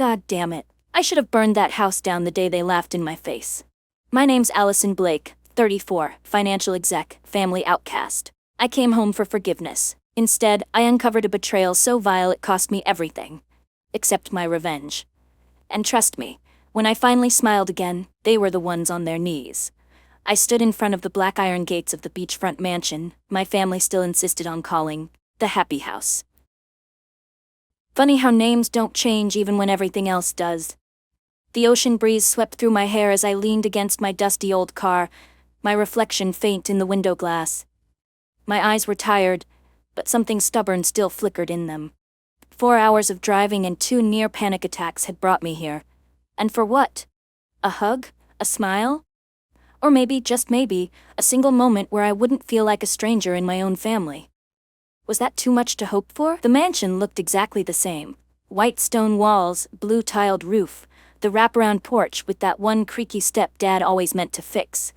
God damn it. I should have burned that house down the day they laughed in my face. My name's Allison Blake, 34, financial exec, family outcast. I came home for forgiveness. Instead, I uncovered a betrayal so vile it cost me everything. Except my revenge. And trust me, when I finally smiled again, they were the ones on their knees. I stood in front of the black iron gates of the beachfront mansion my family still insisted on calling the Happy House. Funny how names don't change even when everything else does. The ocean breeze swept through my hair as I leaned against my dusty old car, my reflection faint in the window glass. My eyes were tired, but something stubborn still flickered in them. 4 hours of driving and 2 near panic attacks had brought me here. And for what? A hug? A smile? Or maybe, just maybe, a single moment where I wouldn't feel like a stranger in my own family. Was that too much to hope for? The mansion looked exactly the same. White stone walls, blue-tiled roof, the wraparound porch with that one creaky step Dad always meant to fix.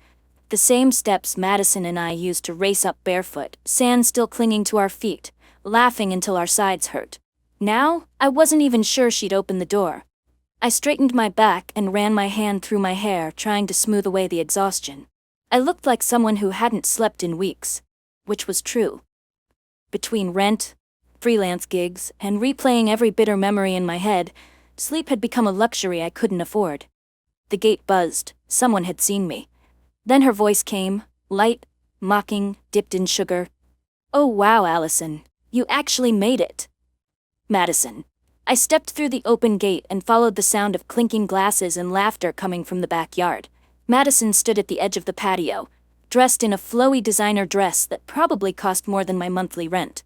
The same steps Madison and I used to race up barefoot, sand still clinging to our feet, laughing until our sides hurt. Now, I wasn't even sure she'd open the door. I straightened my back and ran my hand through my hair, trying to smooth away the exhaustion. I looked like someone who hadn't slept in weeks, which was true. Between rent, freelance gigs, and replaying every bitter memory in my head, sleep had become a luxury I couldn't afford. The gate buzzed. Someone had seen me. Then her voice came, light, mocking, dipped in sugar. "Oh wow, Allison, you actually made it." Madison. I stepped through the open gate and followed the sound of clinking glasses and laughter coming from the backyard. Madison stood at the edge of the patio, dressed in a flowy designer dress that probably cost more than my monthly rent.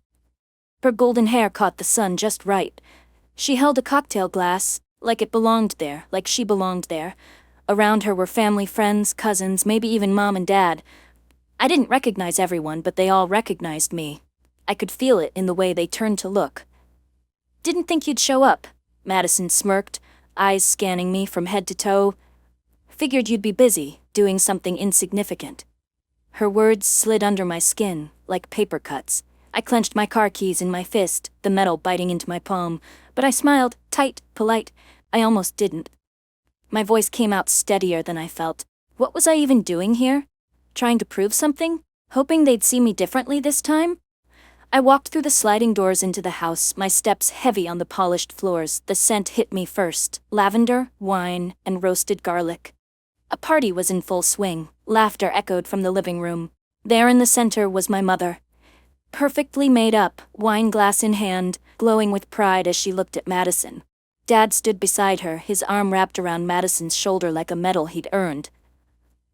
Her golden hair caught the sun just right. She held a cocktail glass, like it belonged there, like she belonged there. Around her were family, friends, cousins, maybe even Mom and Dad. I didn't recognize everyone, but they all recognized me. I could feel it in the way they turned to look. "Didn't think you'd show up," Madison smirked, eyes scanning me from head to toe. "Figured you'd be busy, doing something insignificant." Her words slid under my skin, like paper cuts. I clenched my car keys in my fist, the metal biting into my palm, but I smiled, tight, polite. I almost didn't. My voice came out steadier than I felt. What was I even doing here? Trying to prove something? Hoping they'd see me differently this time? I walked through the sliding doors into the house, my steps heavy on the polished floors. The scent hit me first: lavender, wine, and roasted garlic. A party was in full swing. Laughter echoed from the living room. There in the center was my mother. Perfectly made up, wine glass in hand, glowing with pride as she looked at Madison. Dad stood beside her, his arm wrapped around Madison's shoulder like a medal he'd earned.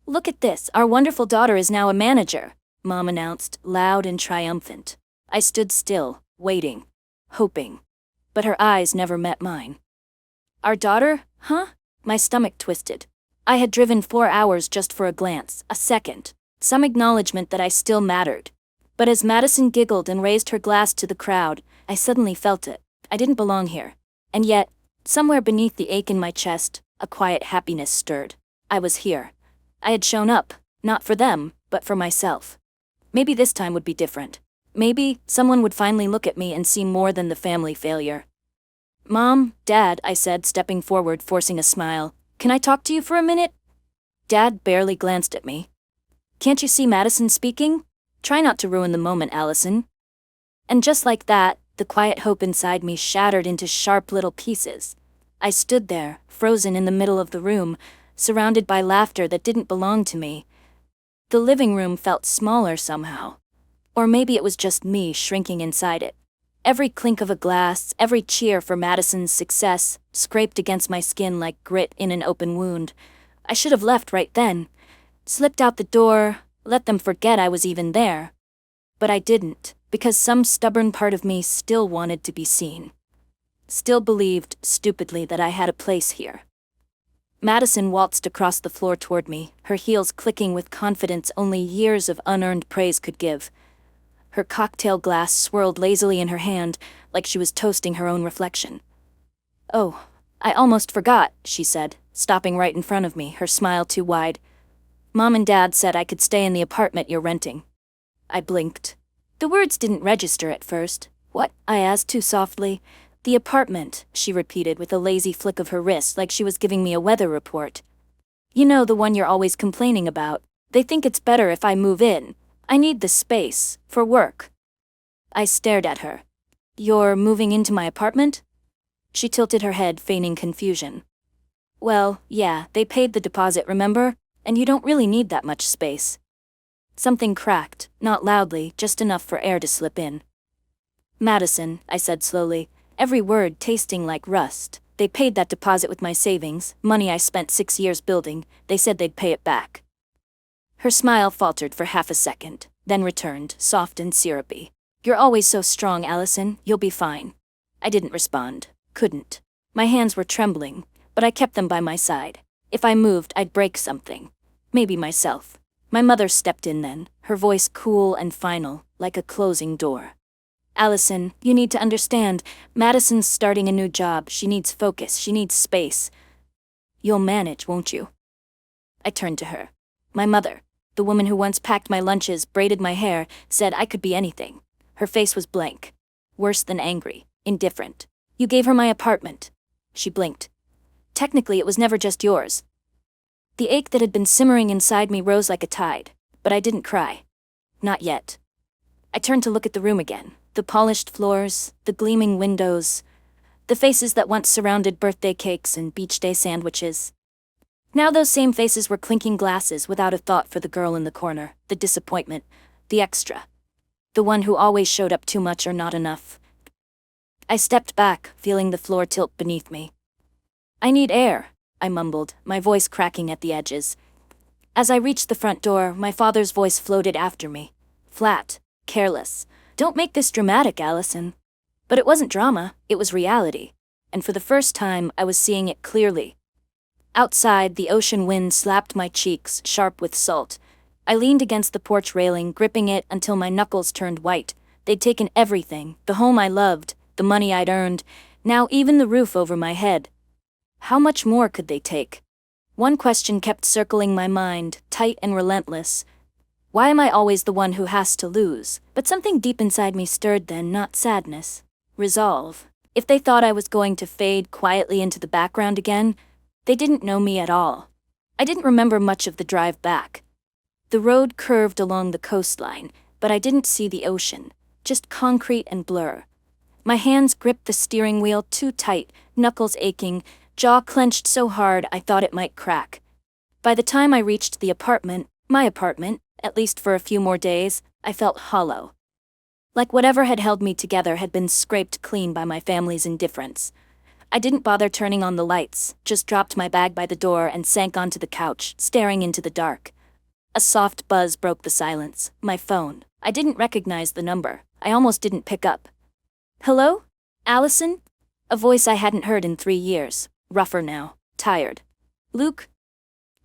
"Look at this, our wonderful daughter is now a manager," Mom announced, loud and triumphant. I stood still, waiting, hoping, but her eyes never met mine. "Our daughter, huh?" My stomach twisted. I had driven 4 hours just for a glance, a second, some acknowledgement that I still mattered. But as Madison giggled and raised her glass to the crowd, I suddenly felt it. I didn't belong here. And yet, somewhere beneath the ache in my chest, a quiet happiness stirred. I was here. I had shown up, not for them, but for myself. Maybe this time would be different. Maybe someone would finally look at me and see more than the family failure. "Mom, Dad," I said, stepping forward, forcing a smile. "Can I talk to you for a minute?" Dad barely glanced at me. "Can't you see Madison speaking? Try not to ruin the moment, Allison." And just like that, the quiet hope inside me shattered into sharp little pieces. I stood there, frozen in the middle of the room, surrounded by laughter that didn't belong to me. The living room felt smaller somehow. Or maybe it was just me shrinking inside it. Every clink of a glass, every cheer for Madison's success, scraped against my skin like grit in an open wound. I should have left right then. Slipped out the door, let them forget I was even there. But I didn't, because some stubborn part of me still wanted to be seen. Still believed, stupidly, that I had a place here. Madison waltzed across the floor toward me, her heels clicking with confidence only years of unearned praise could give. Her cocktail glass swirled lazily in her hand, like she was toasting her own reflection. "Oh, I almost forgot," she said, stopping right in front of me, her smile too wide. "Mom and Dad said I could stay in the apartment you're renting." I blinked. The words didn't register at first. "What?" I asked too softly. The apartment, she repeated with a lazy flick of her wrist like she was giving me a weather report. You know, the one you're always complaining about. They think it's better if I move in. I need the space, for work. I stared at her. You're moving into my apartment? She tilted her head, feigning confusion. Well, yeah, they paid the deposit, remember? And you don't really need that much space. Something cracked, not loudly, just enough for air to slip in. Madison, I said slowly, every word tasting like rust. They paid that deposit with my savings, money I spent 6 years building. They said they'd pay it back. Her smile faltered for half a second, then returned, soft and syrupy. You're always so strong, Allison, you'll be fine. I didn't respond. Couldn't. My hands were trembling, but I kept them by my side. If I moved, I'd break something. Maybe myself. My mother stepped in then, her voice cool and final, like a closing door. Allison, you need to understand, Madison's starting a new job. She needs focus, she needs space. You'll manage, won't you? I turned to her. My mother, the woman who once packed my lunches, braided my hair, said I could be anything. Her face was blank. Worse than angry, indifferent. You gave her my apartment. She blinked. Technically, it was never just yours. The ache that had been simmering inside me rose like a tide, but I didn't cry. Not yet. I turned to look at the room again. The polished floors, the gleaming windows, the faces that once surrounded birthday cakes and beach day sandwiches. Now those same faces were clinking glasses without a thought for the girl in the corner, the disappointment, the extra. The one who always showed up too much or not enough. I stepped back, feeling the floor tilt beneath me. I need air, I mumbled, my voice cracking at the edges. As I reached the front door, my father's voice floated after me. Flat, careless. Don't make this dramatic, Allison. But it wasn't drama, it was reality. And for the first time, I was seeing it clearly. Outside, the ocean wind slapped my cheeks, sharp with salt. I leaned against the porch railing, gripping it until my knuckles turned white. They'd taken everything, the home I loved, the money I'd earned, now even the roof over my head. How much more could they take? One question kept circling my mind, tight and relentless. Why am I always the one who has to lose? But something deep inside me stirred then, not sadness. Resolve. If they thought I was going to fade quietly into the background again, they didn't know me at all. I didn't remember much of the drive back. The road curved along the coastline, but I didn't see the ocean, just concrete and blur. My hands gripped the steering wheel too tight, knuckles aching, jaw clenched so hard I thought it might crack. By the time I reached the apartment, my apartment, at least for a few more days, I felt hollow. Like whatever had held me together had been scraped clean by my family's indifference. I didn't bother turning on the lights, just dropped my bag by the door and sank onto the couch, staring into the dark. A soft buzz broke the silence. My phone. I didn't recognize the number. I almost didn't pick up. Hello? Allison? A voice I hadn't heard in 3 years. Rougher now. Tired. Luke?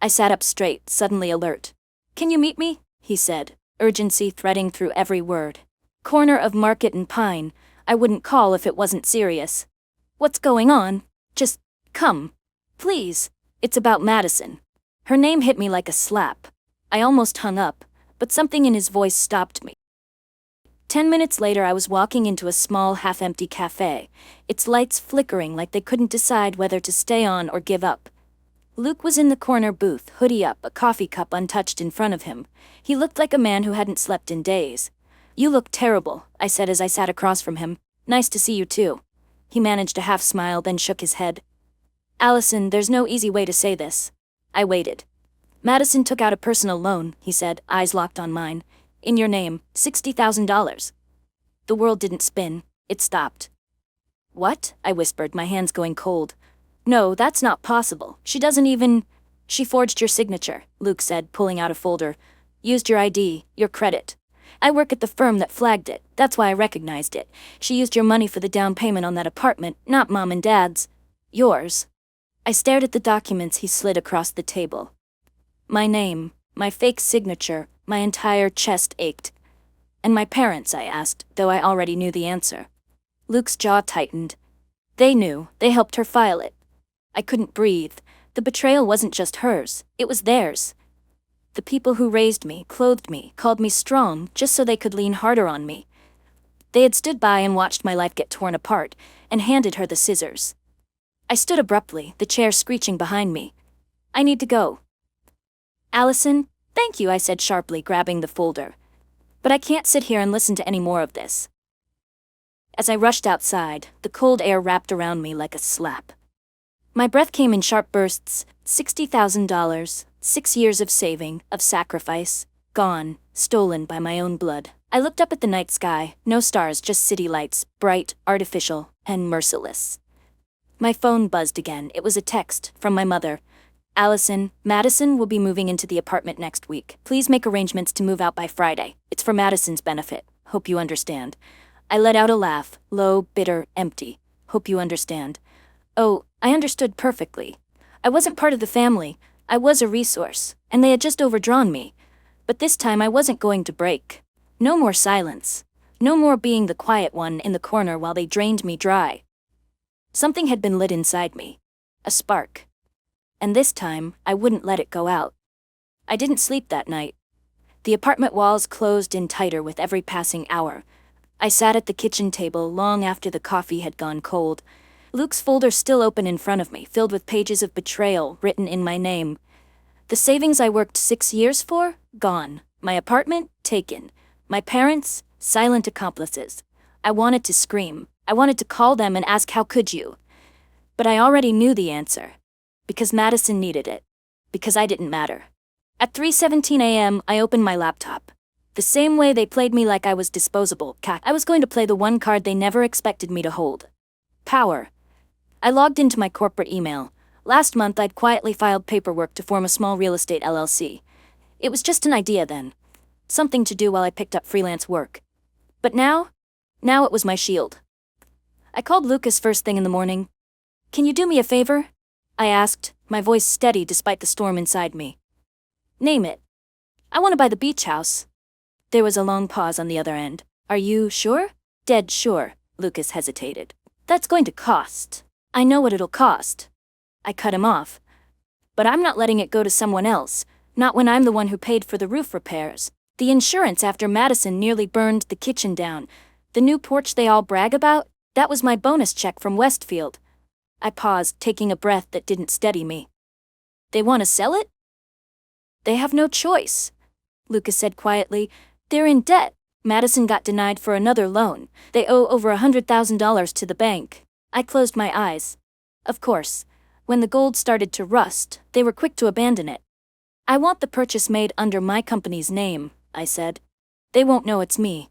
I sat up straight, suddenly alert. Can you meet me? He said, urgency threading through every word. Corner of Market and Pine. I wouldn't call if it wasn't serious. What's going on? Just come. Please. It's about Madison. Her name hit me like a slap. I almost hung up, but something in his voice stopped me. 10 minutes later, I was walking into a small, half-empty cafe, its lights flickering like they couldn't decide whether to stay on or give up. Luke was in the corner booth, hoodie up, a coffee cup untouched in front of him. He looked like a man who hadn't slept in days. You look terrible, I said as I sat across from him. Nice to see you too. He managed a half smile, then shook his head. Allison, there's no easy way to say this. I waited. Madison took out a personal loan, he said, eyes locked on mine. In your name, $60,000. The world didn't spin, it stopped. What? I whispered, my hands going cold. No, that's not possible. She doesn't even... She forged your signature, Luke said, pulling out a folder. Used your ID, your credit. I work at the firm that flagged it, that's why I recognized it. She used your money for the down payment on that apartment, not Mom and Dad's. Yours. I stared at the documents he slid across the table. My name, my fake signature, my entire chest ached. And my parents, I asked, though I already knew the answer. Luke's jaw tightened. They knew, they helped her file it. I couldn't breathe. The betrayal wasn't just hers, it was theirs. The people who raised me, clothed me, called me strong, just so they could lean harder on me. They had stood by and watched my life get torn apart, and handed her the scissors. I stood abruptly, the chair screeching behind me. I need to go. Allison, thank you, I said sharply, grabbing the folder. But I can't sit here and listen to any more of this. As I rushed outside, the cold air wrapped around me like a slap. My breath came in sharp bursts. $60,000, 6 years of saving, of sacrifice, gone, stolen by my own blood. I looked up at the night sky, no stars, just city lights, bright, artificial, and merciless. My phone buzzed again. It was a text from my mother. Allison, Madison will be moving into the apartment next week. Please make arrangements to move out by Friday. It's for Madison's benefit. Hope you understand. I let out a laugh, low, bitter, empty. Hope you understand. Oh, I understood perfectly. I wasn't part of the family. I was a resource, and they had just overdrawn me. But this time I wasn't going to break. No more silence. No more being the quiet one in the corner while they drained me dry. Something had been lit inside me. A spark. And this time, I wouldn't let it go out. I didn't sleep that night. The apartment walls closed in tighter with every passing hour. I sat at the kitchen table long after the coffee had gone cold. Luke's folder still open in front of me, filled with pages of betrayal written in my name. The savings I worked 6 years for, gone. My apartment, taken. My parents, silent accomplices. I wanted to scream. I wanted to call them and ask, how could you? But I already knew the answer. Because Madison needed it. Because I didn't matter. At 3:17 a.m., I opened my laptop. The same way they played me like I was disposable. I was going to play the one card they never expected me to hold. Power. I logged into my corporate email. Last month I'd quietly filed paperwork to form a small real estate LLC. It was just an idea then. Something to do while I picked up freelance work. But now it was my shield. I called Lucas first thing in the morning. Can you do me a favor? I asked, my voice steady despite the storm inside me. Name it. I want to buy the beach house. There was a long pause on the other end. Are you sure? Dead sure, Lucas hesitated. That's going to cost. I know what it'll cost. I cut him off. But I'm not letting it go to someone else, not when I'm the one who paid for the roof repairs. The insurance after Madison nearly burned the kitchen down. The new porch they all brag about, that was my bonus check from Westfield. I paused, taking a breath that didn't steady me. They want to sell it? They have no choice, Lucas said quietly. They're in debt. Madison got denied for another loan. They owe over $100,000 to the bank. I closed my eyes. Of course, when the gold started to rust, they were quick to abandon it. I want the purchase made under my company's name, I said. They won't know it's me.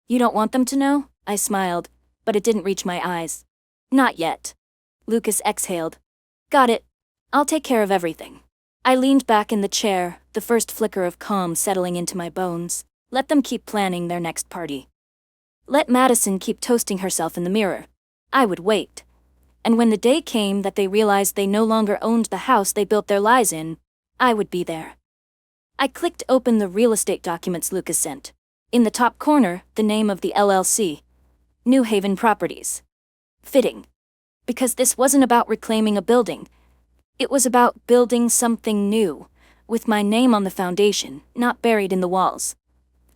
You don't want them to know? I smiled, but it didn't reach my eyes. Not yet. Lucas exhaled. Got it. I'll take care of everything. I leaned back in the chair, the first flicker of calm settling into my bones. Let them keep planning their next party. Let Madison keep toasting herself in the mirror. I would wait. And when the day came that they realized they no longer owned the house they built their lives in, I would be there. I clicked open the real estate documents Lucas sent. In the top corner, the name of the LLC. New Haven Properties. Fitting. Because this wasn't about reclaiming a building. It was about building something new, with my name on the foundation, not buried in the walls.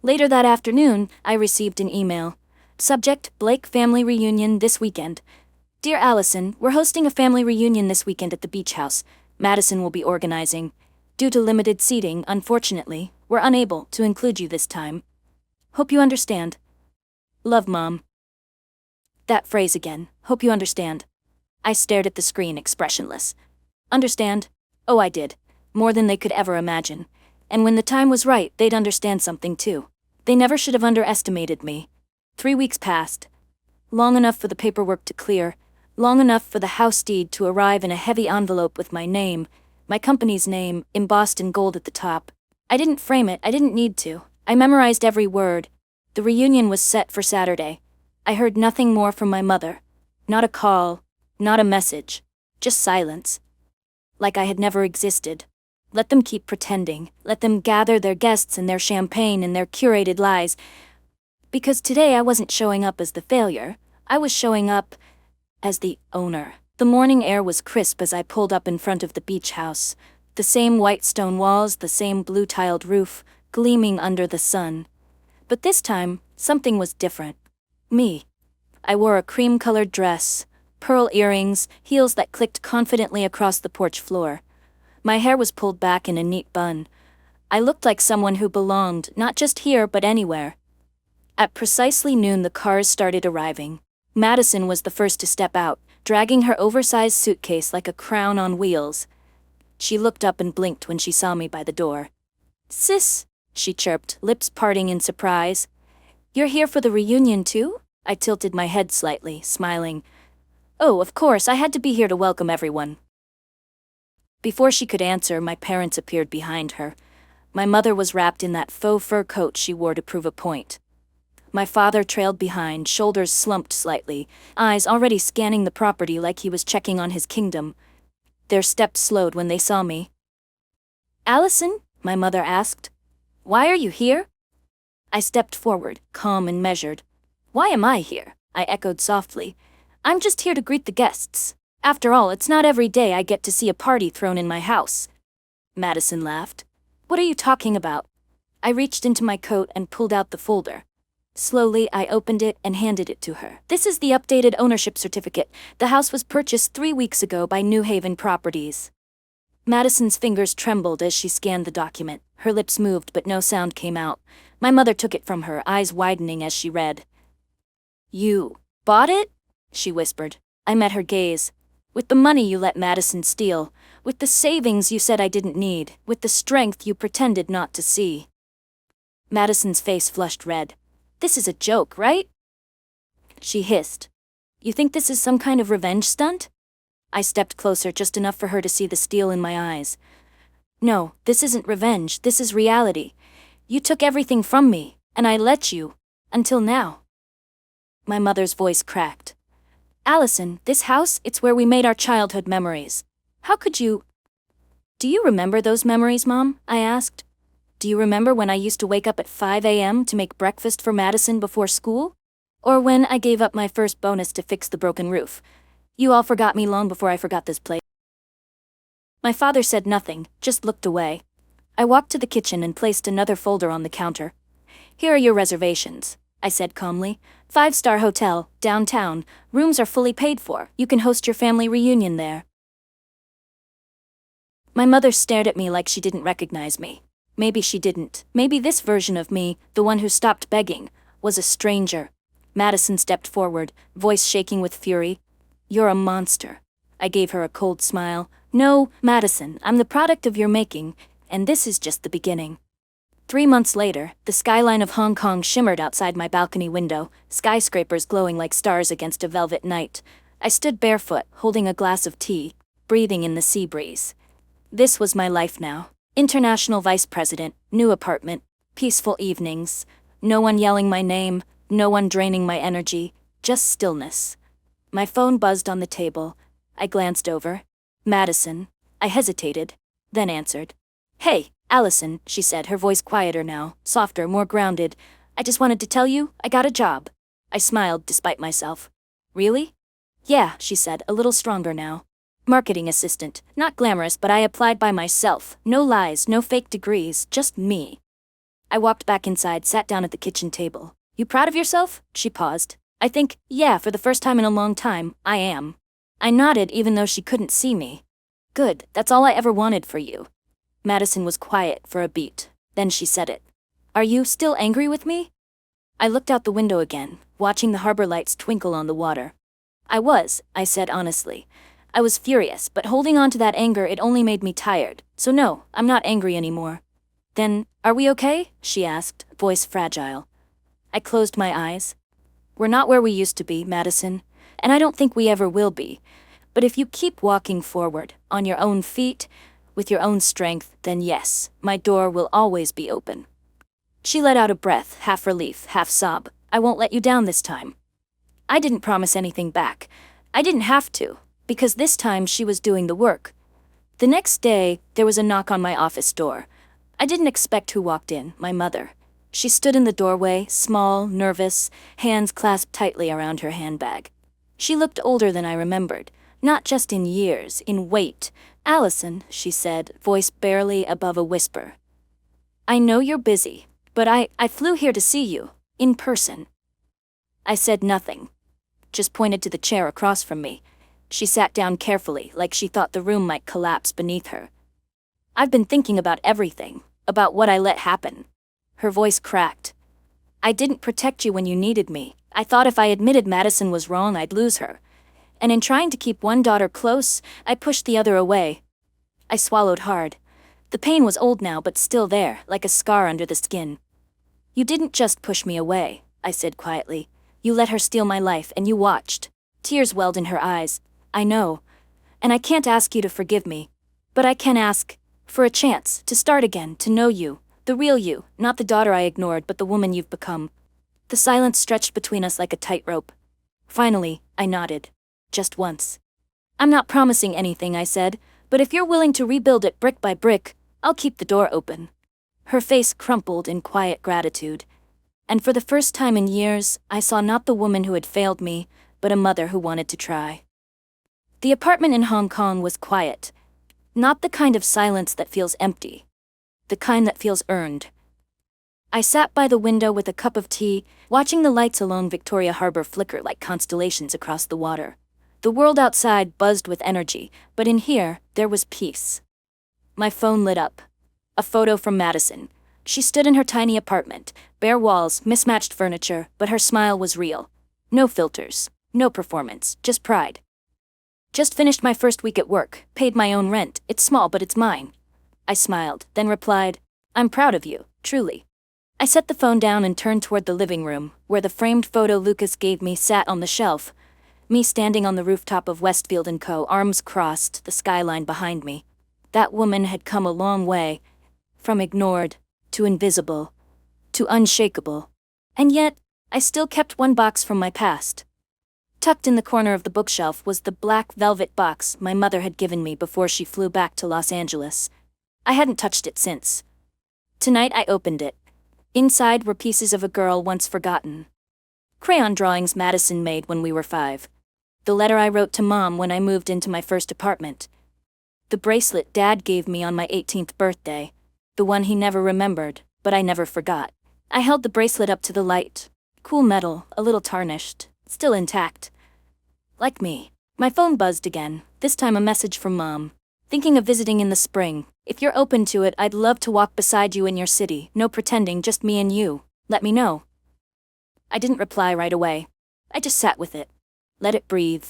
Later that afternoon, I received an email. Subject, Blake family reunion this weekend. Dear Allison, we're hosting a family reunion this weekend at the beach house. Madison will be organizing. Due to limited seating, unfortunately, we're unable to include you this time. Hope you understand. Love, Mom. That phrase again. Hope you understand. I stared at the screen, expressionless. Understand? Oh, I did. More than they could ever imagine. And when the time was right, they'd understand something too. They never should have underestimated me. 3 weeks passed. Long enough for the paperwork to clear. Long enough for the house deed to arrive in a heavy envelope with my name, my company's name, embossed in gold at the top. I didn't frame it, I didn't need to. I memorized every word. The reunion was set for Saturday. I heard nothing more from my mother. Not a call, not a message. Just silence. Like I had never existed. Let them keep pretending. Let them gather their guests and their champagne and their curated lies. Because today I wasn't showing up as the failure. I was showing up as the owner. The morning air was crisp as I pulled up in front of the beach house. The same white stone walls, the same blue-tiled roof, gleaming under the sun. But this time, something was different. Me. I wore a cream-colored dress, pearl earrings, heels that clicked confidently across the porch floor. My hair was pulled back in a neat bun. I looked like someone who belonged, not just here but anywhere. At precisely noon the cars started arriving. Madison was the first to step out, dragging her oversized suitcase like a crown on wheels. She looked up and blinked when she saw me by the door. "Sis," she chirped, lips parting in surprise. "You're here for the reunion too?" I tilted my head slightly, smiling. "Oh, of course, I had to be here to welcome everyone." Before she could answer, my parents appeared behind her. My mother was wrapped in that faux fur coat she wore to prove a point. My father trailed behind, shoulders slumped slightly, eyes already scanning the property like he was checking on his kingdom. Their steps slowed when they saw me. "Allison?" my mother asked. "Why are you here?" I stepped forward, calm and measured. "Why am I here?" I echoed softly. "I'm just here to greet the guests. After all, it's not every day I get to see a party thrown in my house." Madison laughed. "What are you talking about?" I reached into my coat and pulled out the folder. Slowly, I opened it and handed it to her. "This is the updated ownership certificate. The house was purchased 3 weeks ago by New Haven Properties." Madison's fingers trembled as she scanned the document. Her lips moved, but no sound came out. My mother took it from her, eyes widening as she read. "You bought it?" she whispered. I met her gaze. "With the money you let Madison steal, with the savings you said I didn't need, with the strength you pretended not to see." Madison's face flushed red. "This is a joke, right?" she hissed. "You think this is some kind of revenge stunt?" I stepped closer, just enough for her to see the steel in my eyes. "No, this isn't revenge, this is reality. You took everything from me, and I let you, until now." My mother's voice cracked. "Allison, this house, it's where we made our childhood memories. How could you—" "Do you remember those memories, Mom?" I asked. "Do you remember when I used to wake up at 5 a.m. to make breakfast for Madison before school? Or when I gave up my first bonus to fix the broken roof? You all forgot me long before I forgot this place." My father said nothing, just looked away. I walked to the kitchen and placed another folder on the counter. "Here are your reservations," I said calmly. 5-star hotel, downtown. Rooms are fully paid for. You can host your family reunion there." My mother stared at me like she didn't recognize me. Maybe she didn't. Maybe this version of me, the one who stopped begging, was a stranger. Madison stepped forward, voice shaking with fury. "You're a monster." I gave her a cold smile. "No, Madison, I'm the product of your making, and this is just the beginning." 3 months later, the skyline of Hong Kong shimmered outside my balcony window, skyscrapers glowing like stars against a velvet night. I stood barefoot, holding a glass of tea, breathing in the sea breeze. This was my life now. International vice president, new apartment, peaceful evenings. No one yelling my name, no one draining my energy, just stillness. My phone buzzed on the table. I glanced over. Madison. I hesitated, then answered. "Hey, Allison," she said, her voice quieter now, softer, more grounded. "I just wanted to tell you, I got a job." I smiled despite myself. "Really?" "Yeah," she said, a little stronger now. "Marketing assistant. Not glamorous, but I applied by myself. No lies, no fake degrees, just me." I walked back inside, sat down at the kitchen table. "You proud of yourself?" She paused. "I think, yeah, for the first time in a long time, I am." I nodded even though she couldn't see me. "Good, that's all I ever wanted for you." Madison was quiet for a beat. Then she said it. "Are you still angry with me?" I looked out the window again, watching the harbor lights twinkle on the water. I said honestly. I was furious, but holding on to that anger, it only made me tired. So no, I'm not angry anymore. "Then, are we okay?" she asked, voice fragile. I closed my eyes. "We're not where we used to be, Madison, and I don't think we ever will be. But if you keep walking forward, on your own feet, with your own strength, then yes, my door will always be open." She let out a breath, half relief, half sob. "I won't let you down this time." I didn't promise anything back. I didn't have to, because this time she was doing the work. The next day, there was a knock on my office door. I didn't expect who walked in, my mother. She stood in the doorway, small, nervous, hands clasped tightly around her handbag. She looked older than I remembered, not just in years, in weight. "Allison," she said, voice barely above a whisper. "I know you're busy, but I flew here to see you, in person." I said nothing, just pointed to the chair across from me. She sat down carefully, like she thought the room might collapse beneath her. I've been thinking about everything, about what I let happen. Her voice cracked. I didn't protect you when you needed me. I thought if I admitted Madison was wrong, I'd lose her. And in trying to keep one daughter close, I pushed the other away. I swallowed hard. The pain was old now, but still there, like a scar under the skin. You didn't just push me away, I said quietly. You let her steal my life, and you watched. Tears welled in her eyes. I know. And I can't ask you to forgive me. But I can ask for a chance to start again, to know you. The real you, not the daughter I ignored, but the woman you've become. The silence stretched between us like a tightrope. Finally, I nodded. Just once. I'm not promising anything, I said, but if you're willing to rebuild it brick by brick, I'll keep the door open. Her face crumpled in quiet gratitude. And for the first time in years, I saw not the woman who had failed me, but a mother who wanted to try. The apartment in Hong Kong was quiet. Not the kind of silence that feels empty. The kind that feels earned. I sat by the window with a cup of tea, watching the lights along Victoria Harbour flicker like constellations across the water. The world outside buzzed with energy, but in here, there was peace. My phone lit up. A photo from Madison. She stood in her tiny apartment, bare walls, mismatched furniture, but her smile was real. No filters, no performance, just pride. Just finished my first week at work, paid my own rent. It's small, but it's mine. I smiled, then replied, I'm proud of you, truly. I set the phone down and turned toward the living room, where the framed photo Lucas gave me sat on the shelf. Me standing on the rooftop of Westfield & Co., arms crossed, the skyline behind me. That woman had come a long way. From ignored, to invisible, to unshakable. And yet, I still kept one box from my past. Tucked in the corner of the bookshelf was the black velvet box my mother had given me before she flew back to Los Angeles. I hadn't touched it since. Tonight I opened it. Inside were pieces of a girl once forgotten. Crayon drawings Madison made when we were 5. The letter I wrote to Mom when I moved into my first apartment. The bracelet Dad gave me on my 18th birthday. The one he never remembered, but I never forgot. I held the bracelet up to the light. Cool metal, a little tarnished, still intact. Like me. My phone buzzed again, this time a message from Mom. Thinking of visiting in the spring. If you're open to it, I'd love to walk beside you in your city. No pretending, just me and you. Let me know. I didn't reply right away. I just sat with it. Let it breathe.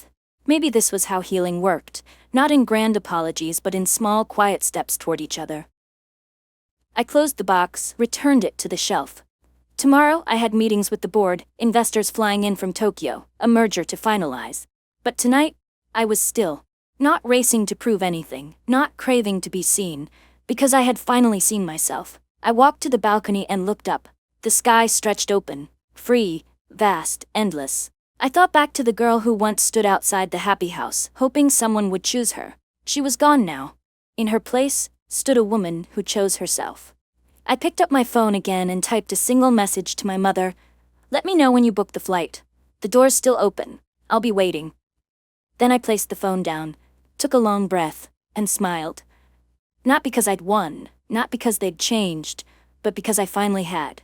Maybe this was how healing worked. Not in grand apologies, but in small, quiet steps toward each other. I closed the box, returned it to the shelf. Tomorrow, I had meetings with the board, investors flying in from Tokyo, a merger to finalize. But tonight, I was still. Not racing to prove anything, not craving to be seen, because I had finally seen myself. I walked to the balcony and looked up. The sky stretched open, free, vast, endless. I thought back to the girl who once stood outside the happy house, hoping someone would choose her. She was gone now. In her place stood a woman who chose herself. I picked up my phone again and typed a single message to my mother. Let me know when you book the flight. The door's still open. I'll be waiting. Then I placed the phone down, took a long breath, and smiled. Not because I'd won, not because they'd changed, but because I finally had.